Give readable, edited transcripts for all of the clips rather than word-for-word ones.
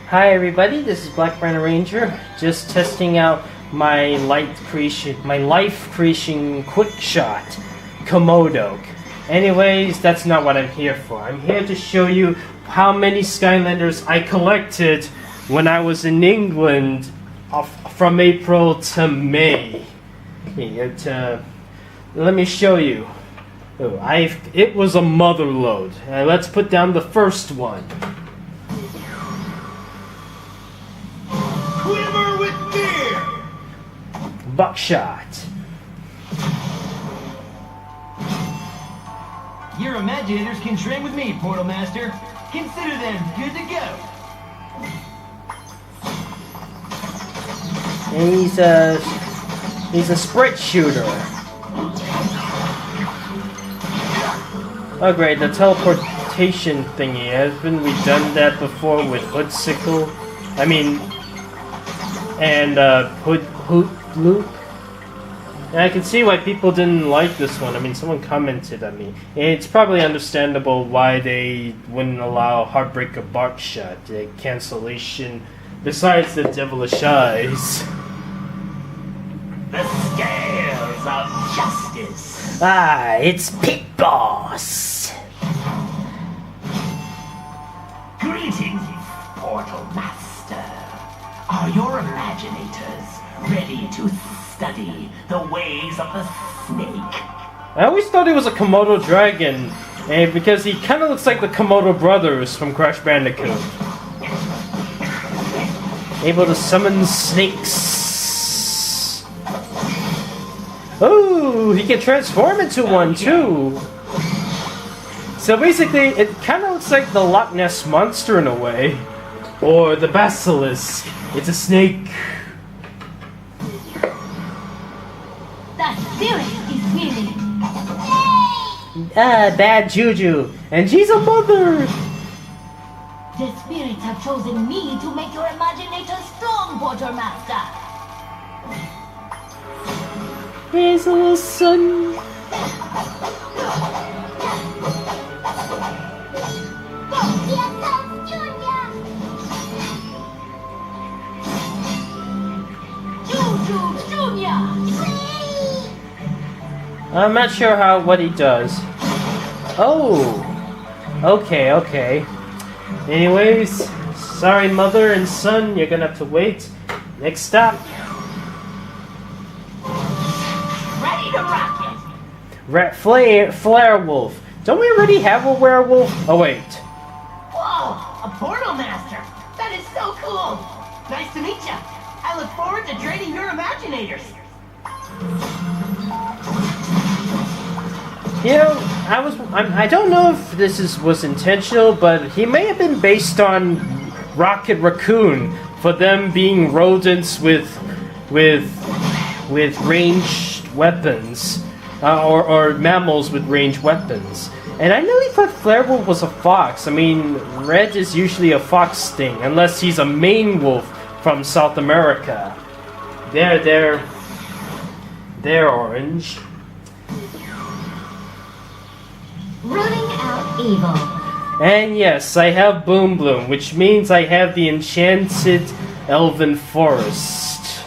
Hi everybody, this is Black Brand Ranger, just testing out my life creation quick shot Komodo. Anyways, that's not what I'm here for. I'm here to show you how many Skylanders I collected when I was in England from April to May. Let me show you. It was a mother load. Let's put down the first one. Quiver with fear! Buckshot. Your Imaginators can train with me, Portal Master. Consider them good to go. And he's a sprite shooter. Oh great, the teleportation thingy. Haven't we done that before with Hood Sickle? Hood Loop? And I can see why people didn't like this one. Someone commented on me. It's probably understandable why they wouldn't allow Heartbreaker Buckshot. The cancellation, besides the devilish eyes. The scales of justice. It's Pit Boss. Greetings, Portal Master. Are your Imaginators ready to study the ways of the snake? I always thought he was a Komodo dragon, because he kind of looks like the Komodo brothers from Crash Bandicoot. Able to summon snakes. Oh, he can transform into one too. So basically, it kind of looks like the Loch Ness Monster in a way. Or the Basilisk. It's a snake. The spirit is willing. Bad Juju. And she's a mother. The spirits have chosen me to make your Imaginator strong, Portal Master. Here's a little son. I'm not sure what he does. Oh! Okay. Anyways, sorry mother and son, you're gonna have to wait. Next stop. Ready to rock it! Flarewolf. Don't we already have a werewolf? Oh wait. Whoa! A Portal Master! That is so cool! Nice to meet you! I look forward to training your Imaginators! You know, I don't know if this was intentional, but he may have been based on Rocket Raccoon for them being rodents with ranged weapons, or mammals with ranged weapons. And I nearly thought Flarewolf was a fox. Red is usually a fox thing, unless he's a Maine wolf from South America. They're orange. Rooting out evil. And yes, I have Boom Bloom, which means I have the Enchanted Elven Forest.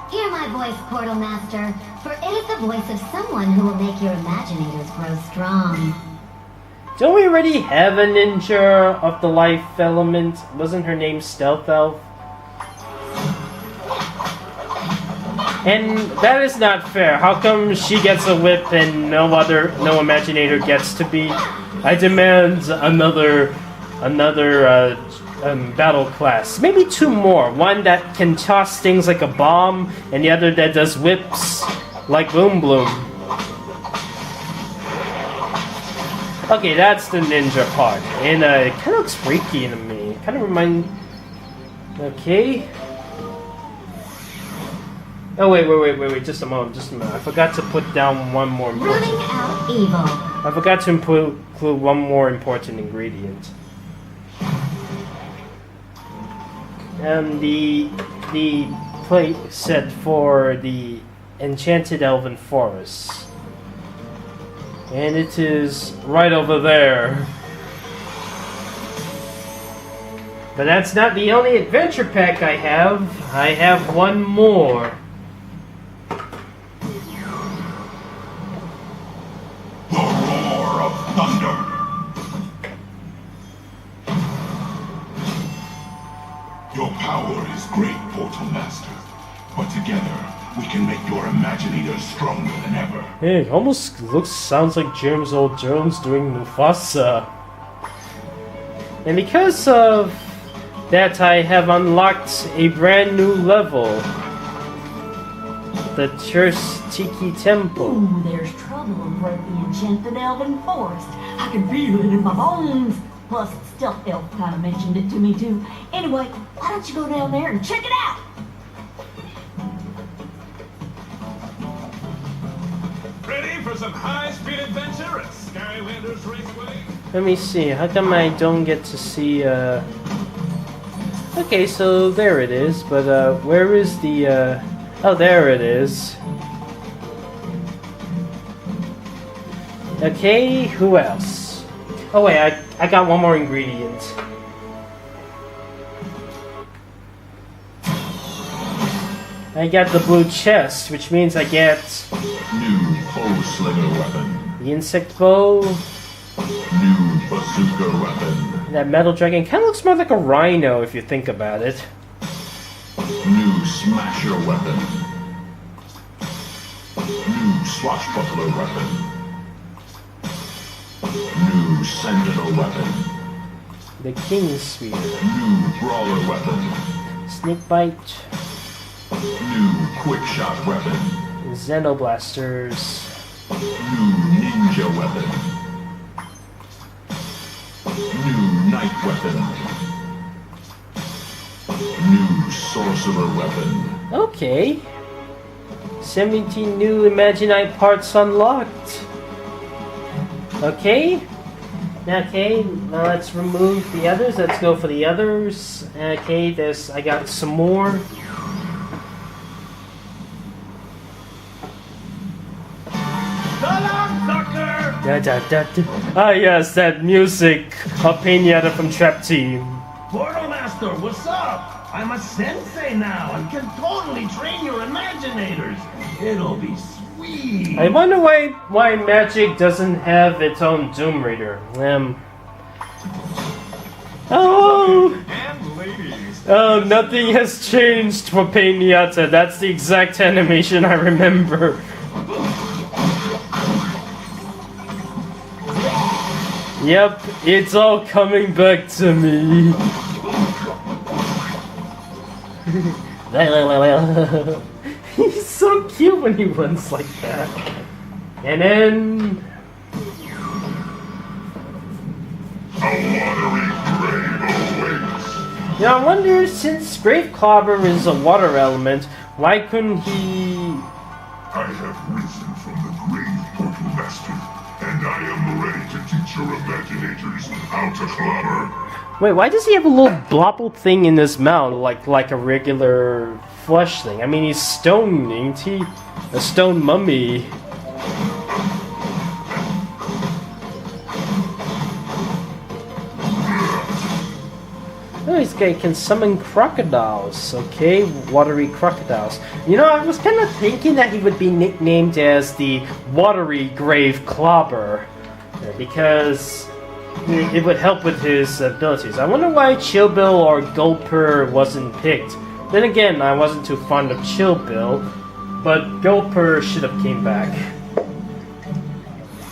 Hear my voice, Portal Master, for it is the voice of someone who will make your Imaginators grow strong. Don't we already have a ninja of the life element? Wasn't her name Stealth Elf? And that is not fair. How come she gets a whip and no Imaginator gets to be? I demand another battle class. Maybe two more. One that can toss things like a bomb, and the other that does whips like Boom Bloom. Okay, that's the ninja part. And it kind of looks freaky to me. Kind of remind... Okay. Oh, wait, just a moment. I forgot to put down one more important... Rooting out evil. I forgot to include one more important ingredient. The plate set for the Enchanted Elven Forest. And it is right over there. But that's not the only adventure pack I have. I have one more. The roar of thunder. Your power is great, Portal Master. But together, we can make your Imaginators stronger than ever. Hey, it almost sounds like James Earl Jones doing Mufasa. And because of that, I have unlocked a brand new level. The Church Tiki Temple. Ooh, there's trouble over at the Enchanted Elven Forest. I can feel it in my bones. Plus, Stealth Elf kind of mentioned it to me too. Anyway, why don't you go down there and check it out? Ready for some high-speed adventure at Skylanders Raceway? Let me see, how come I don't get to see, Okay, so there it is, but, where is the, Oh, there it is. Okay, who else? Oh wait, I got one more ingredient. I got the blue chest, which means I get New foe slinger weapon. the insect bow. New bazooka weapon. That metal dragon kind of looks more like a rhino if you think about it. New smasher weapon. New swashbuckler weapon. New sentinel weapon. The King's Spear. New brawler weapon. Snake Bite. New quick shot weapon. Xenoblasters. New ninja weapon. New night weapon. New sorcerer weapon. Okay. 17 new Imaginite parts unlocked. Okay. Okay, now let's remove the others. Let's go for the others. Okay, I got some more. Da, da, da, da. Ah yes, that music of Pain-Yatta from Trap Team. Portal Master, what's up? I'm a sensei now and can totally train your Imaginators. It'll be sweet. I wonder why Magic doesn't have its own Doom Reader. Oh! And ladies. Oh, nothing has changed for Pain-Yatta. That's the exact animation I remember. Yep, it's all coming back to me. He's so cute when he runs like that. And then... Now I wonder, since Grave Clobber is a water element, why couldn't he... I have risen from the grave, Portal Master, and I am ready to teach your Imaginators how to clobber. Wait, why does he have a little blobble thing in his mouth, like a regular flesh thing? I mean, he's stone, ain't he? A stone mummy. Oh, this guy can summon crocodiles. Okay, watery crocodiles. You know, I was kind of thinking that he would be nicknamed as the Watery Grave Clobber, because it would help with his abilities. I wonder why Chill Bill or Gulper wasn't picked. Then again, I wasn't too fond of Chill Bill, but Gulper should have came back.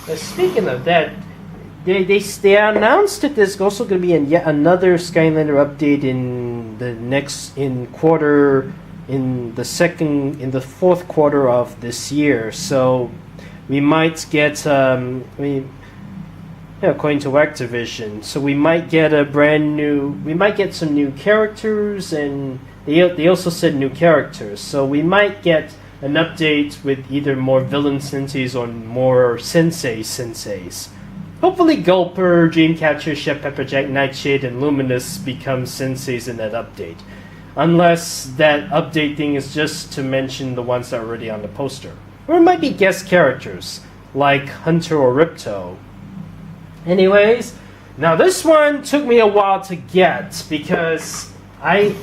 But speaking of that, they announced that there's also going to be yet another Skylander update in the fourth quarter of this year. So we might get according to Activision, so we might get some new characters, and they also said new characters. So we might get an update with either more villain senseis or more senseis. Hopefully Gulper, Dreamcatcher, Chef Pepperjack, Nightshade, and Luminous become senseis in that update. Unless that update thing is just to mention the ones that are already on the poster. Or it might be guest characters, like Hunter or Ripto. Anyways, Now this one took me a while to get because A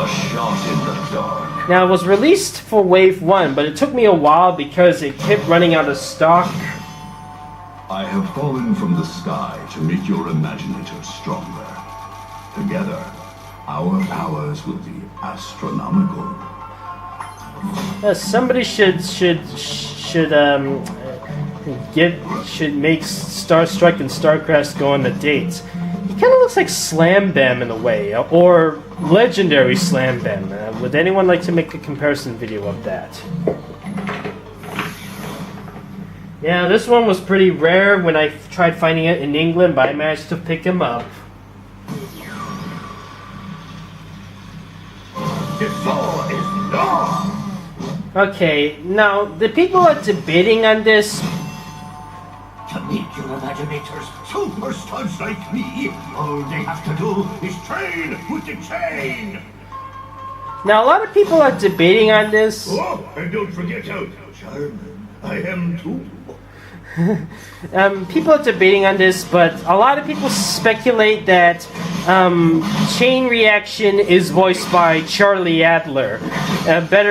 shot in the dark. Now it was released for Wave 1, but it took me a while because it kept running out of stock. I have fallen from the sky to make your Imaginators stronger. Together, our powers will be astronomical. Somebody should make Starstruck and Starcast go on a date. He kind of looks like Slam Bam in a way, or Legendary Slam Bam. Would anyone like to make a comparison video of that? Yeah, this one was pretty rare when I tried finding it in England, but I managed to pick him up. Okay, now the people are debating on this. To make your Imaginators super studs like me, all they have to do is train with the chain. Now a lot of people are debating on this. Oh, and don't forget how charming I am too. People are debating on this, but a lot of people speculate that Chain Reaction is voiced by Charlie Adler,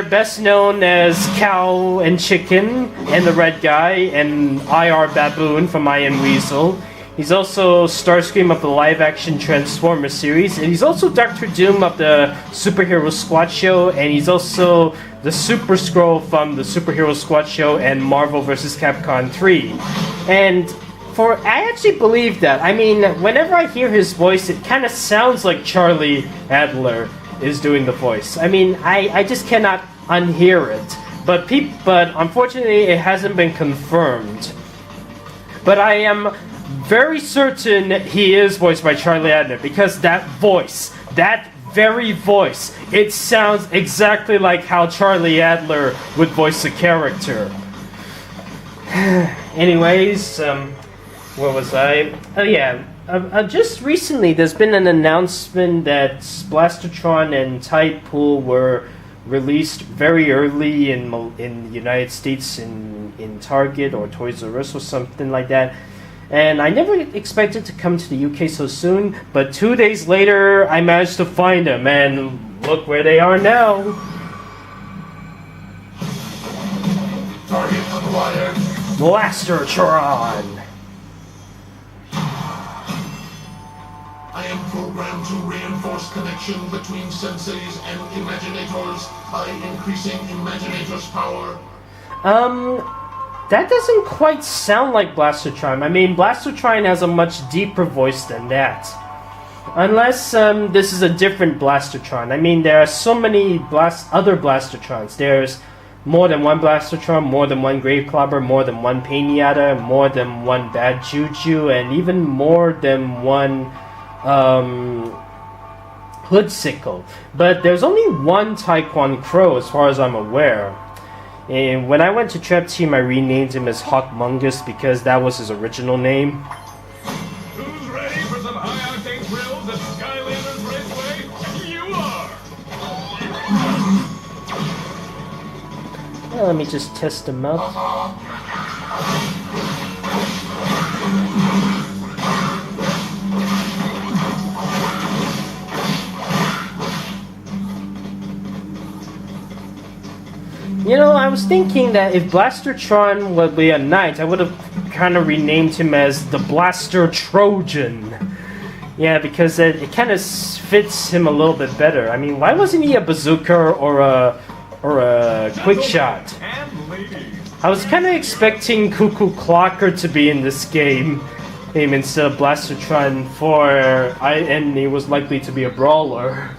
best known as Cow and Chicken and the Red Guy and IR Baboon from I Am Weasel. He's also Starscream of the live-action Transformers series, and he's also Dr. Doom of the Superhero Squad show, and he's also the Super Skrull from the Superhero Squad show and Marvel vs. Capcom 3. And I actually believe that. I mean, whenever I hear his voice, it kind of sounds like Charlie Adler is doing the voice. I mean, I just cannot unhear it. But unfortunately, it hasn't been confirmed. But I am very certain he is voiced by Charlie Adler, because that voice, that very voice, it sounds exactly like how Charlie Adler would voice a character. Anyways, where was I? Oh yeah, just recently there's been an announcement that Blaster-Tron and Tidepool were released very early in the United States in Target or Toys R Us or something like that. And I never expected to come to the UK so soon, but 2 days later I managed to find them, and look where they are now. Target acquired. Blaster-Tron! I am programmed to reinforce connection between Senseis and Imaginators by increasing Imaginators' power. That doesn't quite sound like Blaster-Tron. I mean, Blaster-Tron has a much deeper voice than that. Unless this is a different Blaster-Tron. I mean, there are so many other Blaster-Trons. There's more than one Blaster-Tron, more than one Grave Clobber, more than one Pain-Yatta, more than one Bad Juju, and even more than one Hood Sickle. But there's only one Kwon Crow as far as I'm aware. And when I went to Trap Team, I renamed him as Hawkmungus because that was his original name. Who's ready for some high-octane thrills at Skylanders Raceway? You are! Well, let me just test him out. You know, I was thinking that if Blaster-Tron would be a knight, I would have kind of renamed him as the Blaster Trojan. Yeah, because it kind of fits him a little bit better. I mean, why wasn't he a bazooka or a quick shot? I was kind of expecting Cuckoo Clocker to be in this game instead of Blaster-Tron and he was likely to be a brawler.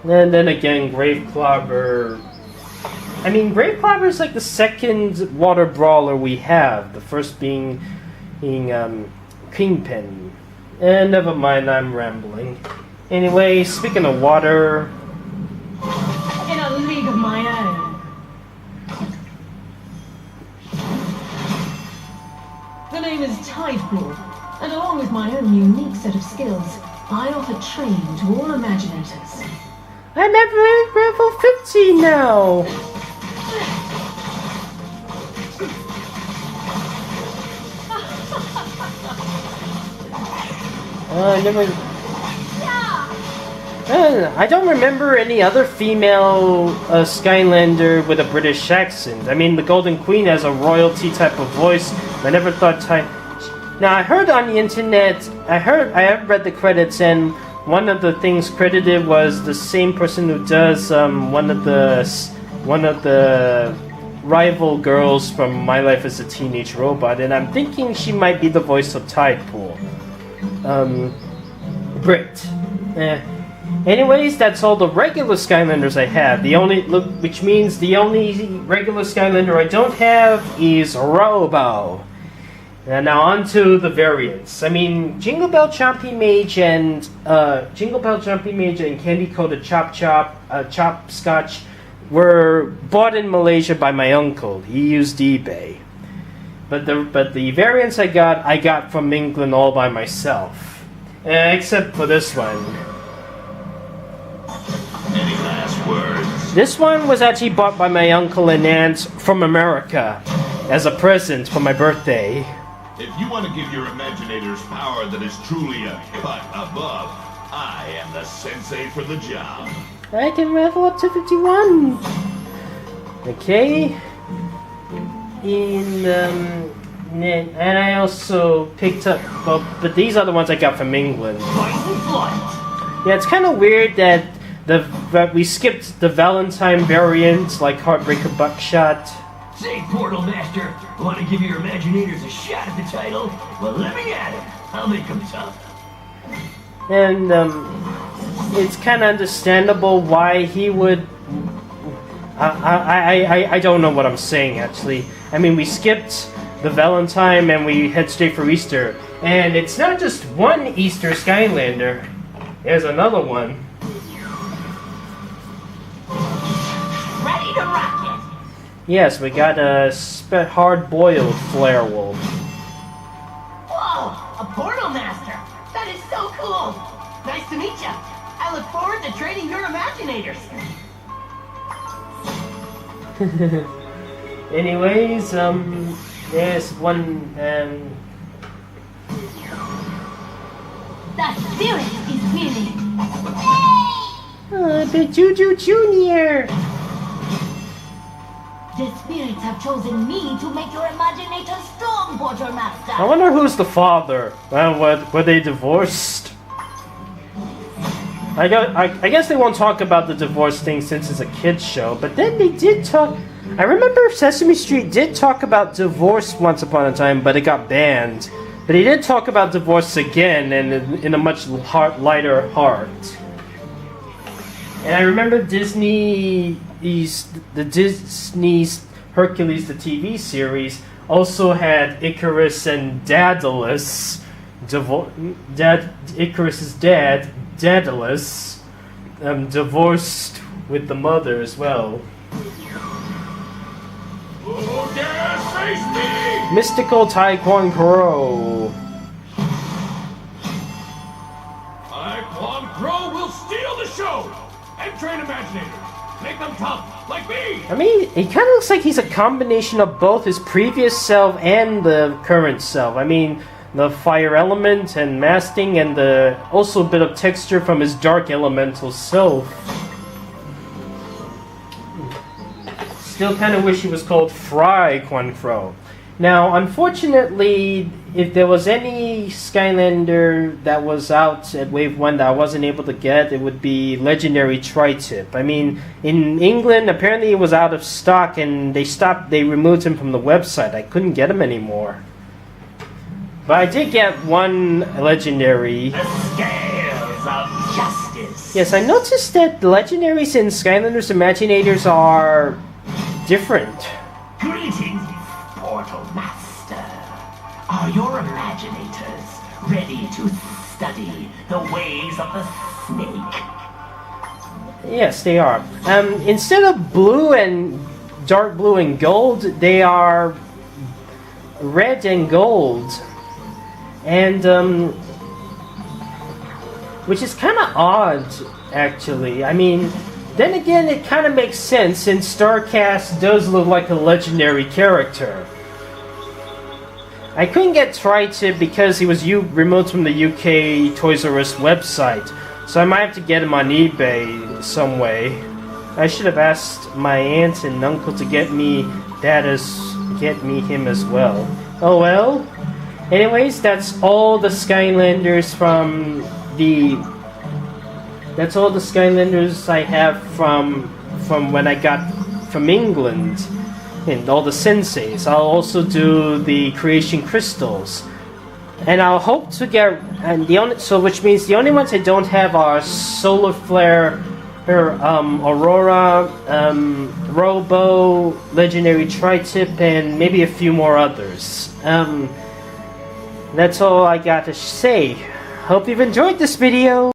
And then again, Grave Clobber. I mean, Grave Clobber is like the second water brawler we have. The first being Kingpin. And never mind, I'm rambling. Anyway, speaking of water. In a league of my own. The name is Tidepool, and along with my own unique set of skills, I offer training to all Imaginators. I'm at level 15 now! I never. I don't remember any other female Skylander with a British accent. I mean, the Golden Queen has a royalty type of voice. I never thought Now, I heard on the internet, I have read the credits, and one of the things credited was the same person who does one of the rival girls from My Life as a Teenage Robot, and I'm thinking she might be the voice of Tidepool. Brit. Anyways, that's all the regular Skylanders I have. Which means the only regular Skylander I don't have is Robo. And now on to the variants. I mean, Jingle Bell, Chompy, Mage, and Candy Coated Chopscotch were bought in Malaysia by my uncle. He used eBay. But the variants I got from England all by myself. Except for this one. Any last words? This one was actually bought by my uncle and aunt from America as a present for my birthday. If you want to give your Imaginators power that is truly a cut above, I am the sensei for the job. I can level up to 51. Okay. And I also picked up, but these are the ones I got from England. Yeah, it's kind of weird that we skipped the Valentine variant, like Heartbreaker Buckshot. Say, Portal Master, want to give your Imaginators a shot at the title? Well, let me at it. I'll make them tough. And it's kind of understandable why he would. I don't know what I'm saying actually. I mean, we skipped the Valentine and we head straight for Easter, and it's not just one Easter Skylander. There's another one. Ready to rock it. Yes, we got a hard-boiled Flarewolf. Whoa, a Portal Master. That is so cool. Nice to meet you. I look forward to trading your Imaginators. Anyways, there's one, The spirit is winning. Bad Juju Jr. The spirits have chosen me to make your Imaginator strong, Portal Master. I wonder who's the father. Were they divorced? I guess they won't talk about the divorce thing since it's a kids show, but then they did talk. I remember Sesame Street did talk about divorce once upon a time, but it got banned. But he did talk about divorce again, and in a much lighter heart. And I remember Disney's Hercules, the TV series, also had Icarus and Daedalus. Icarus's dad, Daedalus, divorced with the mother as well. Oh, dare face me! Mystical Kwon Crow. Kwon Crow will steal the show and train Imaginators. Make them tough, like me! I mean, he kind of looks like he's a combination of both his previous self and the current self. I mean, the fire element and masking, and also a bit of texture from his dark elemental self. Still kind of wish he was called Fry Kwon Crow. Now, unfortunately, if there was any Skylander that was out at Wave 1 that I wasn't able to get, it would be Legendary Tri-Tip. I mean, in England, apparently it was out of stock, and they removed him from the website. I couldn't get him anymore. But I did get one Legendary. The scales of justice. Yes, I noticed that the Legendaries in Skylanders Imaginators are different. Greetings, Portal Master. Are your Imaginators ready to study the ways of the snake? Yes, they are. Instead of blue and dark blue and gold, they are red and gold. And, which is kind of odd, actually. I mean, then again, it kind of makes sense since Starcast does look like a legendary character. I couldn't get Tri-Tip because he was removed from the UK Toys R Us website, so I might have to get him on eBay some way. I should have asked my aunt and uncle to get me him as well. Oh well. Anyways, that's all the Skylanders That's all the Skylanders I have from when I got from England, and all the Senseis. I'll also do the creation crystals, and I'll hope to get which means the only ones I don't have are Solar Flare, Aurora, Robo, Legendary Tri-Tip, and maybe a few more others. That's all I got to say. Hope you've enjoyed this video.